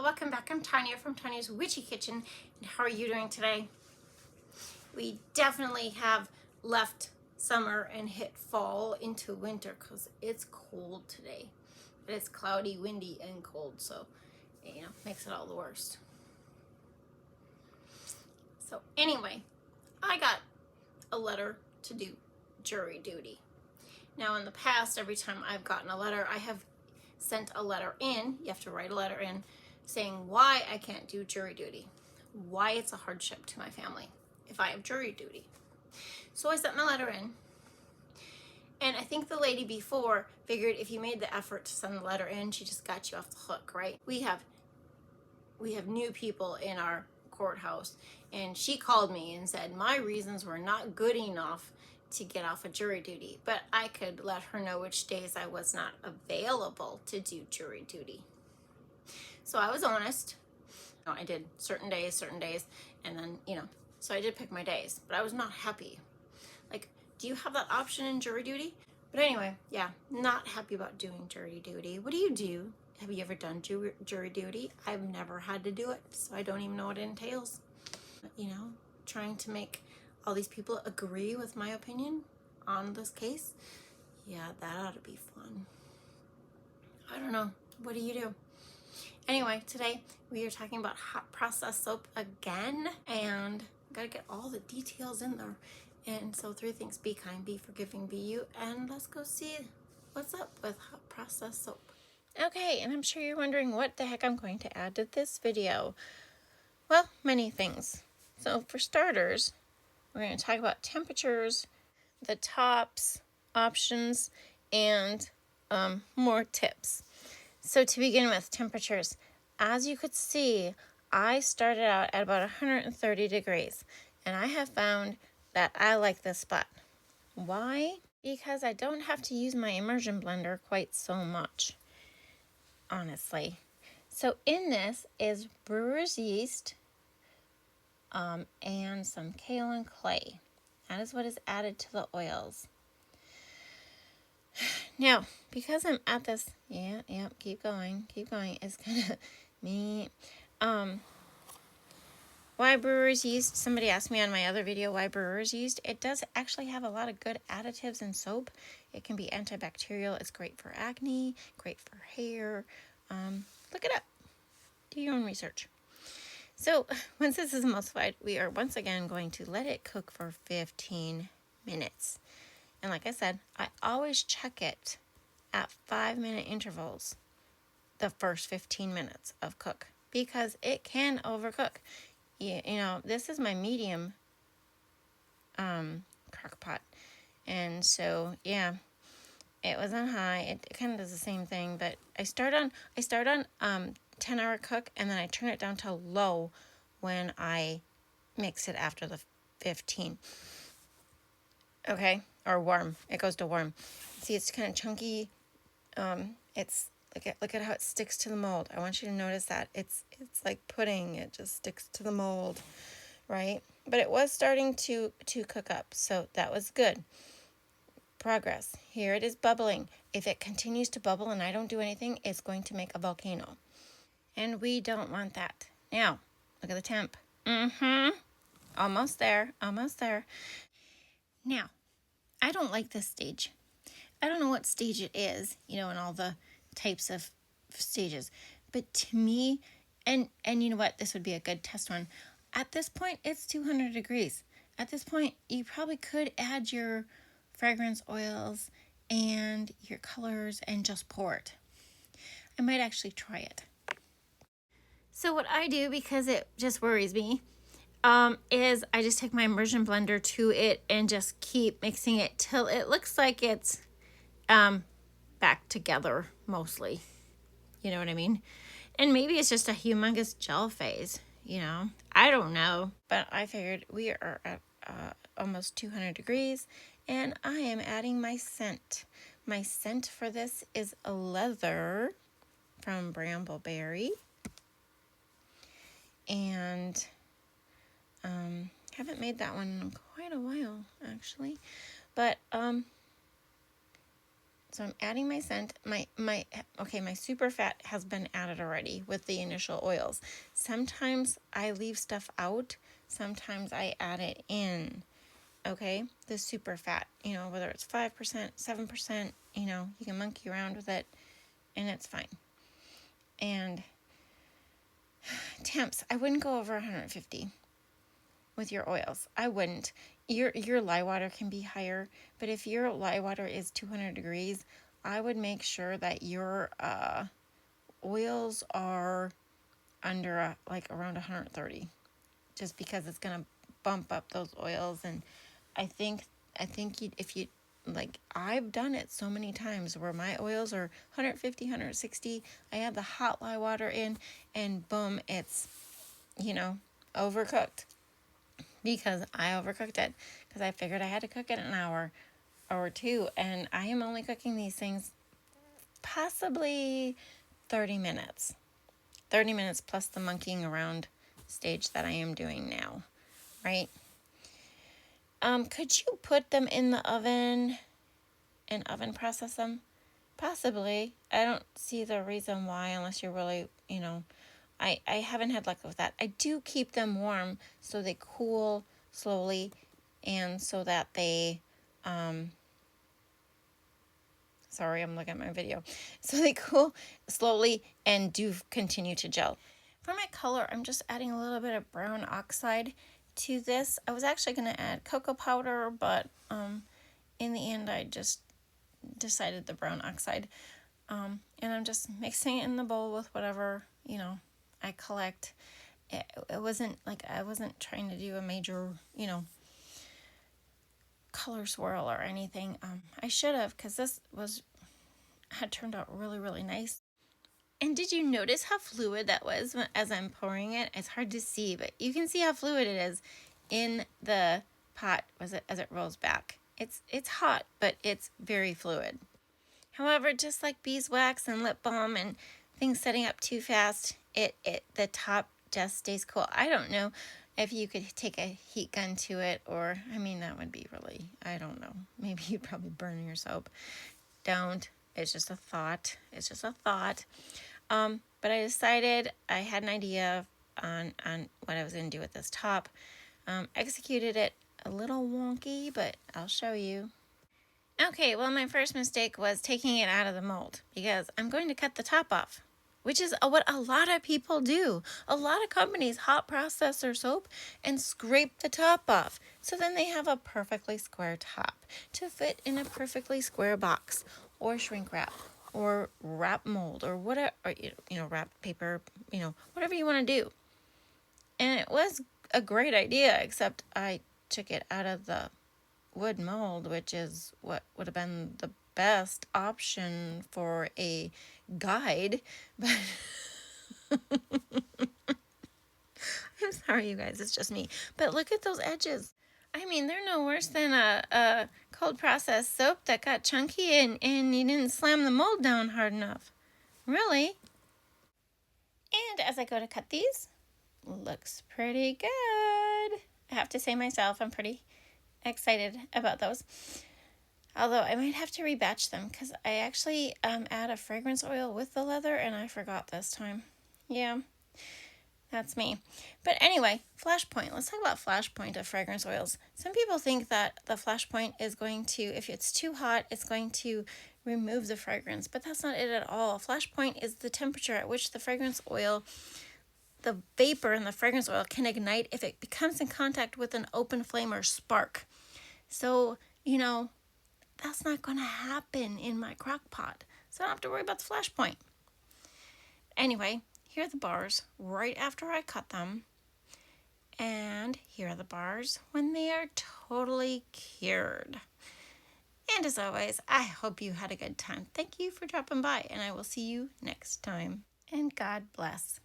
Hello, welcome back. I'm Tonya from Tonya's Witchy Kitchen. And how are you doing today? We definitely have left summer and hit fall into winter because it's cold today. It's cloudy, windy, and cold, so makes it all the worst. So anyway, I got a letter to do jury duty. Now in the past, every time I've gotten a letter, I have sent a letter in. You have to write a letter in saying why I can't do jury duty, why it's a hardship to my family if I have jury duty. So I sent my letter in, and I think the lady before figured if you made the effort to send the letter in, she just got you off the hook, right? We have new people in our courthouse, and she called me and said my reasons were not good enough to get off of jury duty, but I could let her know which days I was not available to do jury duty. So I was honest. I did certain days, and then, so I did pick my days, but I was not happy. Like, do you have that option in jury duty? But anyway, yeah, not happy about doing jury duty. What do you do? Have you ever done jury duty? I've never had to do it, so I don't even know what it entails. Trying to make all these people agree with my opinion on this case. Yeah, that ought to be fun. I don't know. What do you do? Anyway, today we are talking about hot process soap again, and gotta get all the details in there. And so 3 things: be kind, be forgiving, be you, and let's go see what's up with hot process soap. Okay, and I'm sure you're wondering what the heck I'm going to add to this video. Well, many things. So for starters, we're going to talk about temperatures, the tops, options, and more tips. So to begin with, temperatures. As you could see, I started out at about 130 degrees, and I have found that I like this spot. Why? Because I don't have to use my immersion blender quite so much, honestly. So in this is brewer's yeast and some kaolin clay. That is what is added to the oils. Now, because I'm at this, keep going. It's kind of me. Why brewer's yeast? Somebody asked me on my other video why brewer's yeast. It does actually have a lot of good additives in soap. It can be antibacterial. It's great for acne, great for hair. Look it up. Do your own research. So once this is emulsified, we are once again going to let it cook for 15 minutes. And like I said, I always check it at 5-minute intervals the first 15 minutes of cook, because it can overcook. This is my medium crock pot, and so yeah, it was on high. It kind of does the same thing, but I start on 10-hour cook, and then I turn it down to low when I mix it after the 15. Okay, or warm. It goes to warm. See, it's kind of chunky. It's look at how it sticks to the mold. I want you to notice that it's like pudding. It just sticks to the mold, right? But it was starting to cook up, so that was good. Progress. Here it is bubbling. If it continues to bubble and I don't do anything, it's going to make a volcano, and we don't want that. Now, look at the temp. Almost there. Now, I don't like this stage. I don't know what stage it is, in all the types of stages. But to me, and you know what, this would be a good test one. At this point, it's 200 degrees. At this point, you probably could add your fragrance oils and your colors and just pour it. I might actually try it. So what I do, because it just worries me, is I just take my immersion blender to it and just keep mixing it till it looks like it's back together mostly. You know what I mean? And maybe it's just a humongous gel phase, I don't know. But I figured we are at almost 200 degrees, and I am adding my scent. My scent for this is a leather from Brambleberry. And haven't made that one in quite a while, actually. But So I'm adding my scent. My super fat has been added already with the initial oils. Sometimes I leave stuff out. Sometimes I add it in. Okay, the super fat, whether it's 5%, 7%, you can monkey around with it and it's fine. And temps, I wouldn't go over 150 with your oils. I wouldn't. Your lye water can be higher, but if your lye water is 200 degrees, I would make sure that your oils are under around 130, just because it's gonna bump up those oils. And I think if you I've done it so many times where my oils are 150, 160. I add the hot lye water in, and boom, it's overcooked, because I overcooked it because I figured I had to cook it an hour or two, and I am only cooking these things possibly 30 minutes. 30 minutes plus the monkeying around stage that I am doing now, right? Could you put them in the oven and oven process them? Possibly. I don't see the reason why, unless you're really, I haven't had luck with that. I do keep them warm so they cool slowly, and so that they, sorry, I'm looking at my video. So they cool slowly and do continue to gel. For my color, I'm just adding a little bit of brown oxide to this. I was actually going to add cocoa powder, but in the end, I just decided the brown oxide. And I'm just mixing it in the bowl with whatever, I collect. It wasn't like I wasn't trying to do a major, color swirl or anything. I should have, because this had turned out really, really nice. And did you notice how fluid that was as I'm pouring it? It's hard to see, but you can see how fluid it is in the pot as it rolls back. It's hot, but it's very fluid. However, just like beeswax and lip balm and things setting up too fast, the top just stays cool. I don't know if you could take a heat gun to it, or, that would be really, I don't know. Maybe you'd probably burn your soap. Don't. It's just a thought. But I decided, I had an idea on what I was going to do with this top. Executed it a little wonky, but I'll show you. Okay, well, my first mistake was taking it out of the mold, because I'm going to cut the top off, which is what a lot of people do. A lot of companies hot process their soap and scrape the top off. So then they have a perfectly square top to fit in a perfectly square box, or shrink wrap, or wrap mold, or whatever, or, wrap paper, whatever you want to do. And it was a great idea, except I took it out of the wood mold, which is what would have been the best option for a guide, but I'm sorry, you guys, it's just me. But look at those edges. They're no worse than a cold processed soap that got chunky and you didn't slam the mold down hard enough. Really? And as I go to cut these, looks pretty good. I have to say myself, I'm pretty excited about those. Although I might have to rebatch them, because I actually add a fragrance oil with the leather, and I forgot this time. Yeah, that's me. But anyway, flashpoint. Let's talk about flashpoint of fragrance oils. Some people think that the flashpoint is going to, if it's too hot, it's going to remove the fragrance, but that's not it at all. Flashpoint is the temperature at which the fragrance oil, the vapor in the fragrance oil, can ignite if it becomes in contact with an open flame or spark. So, that's not going to happen in my crock pot. So I don't have to worry about the flash point. Anyway, here are the bars right after I cut them. And here are the bars when they are totally cured. And as always, I hope you had a good time. Thank you for dropping by, and I will see you next time. And God bless.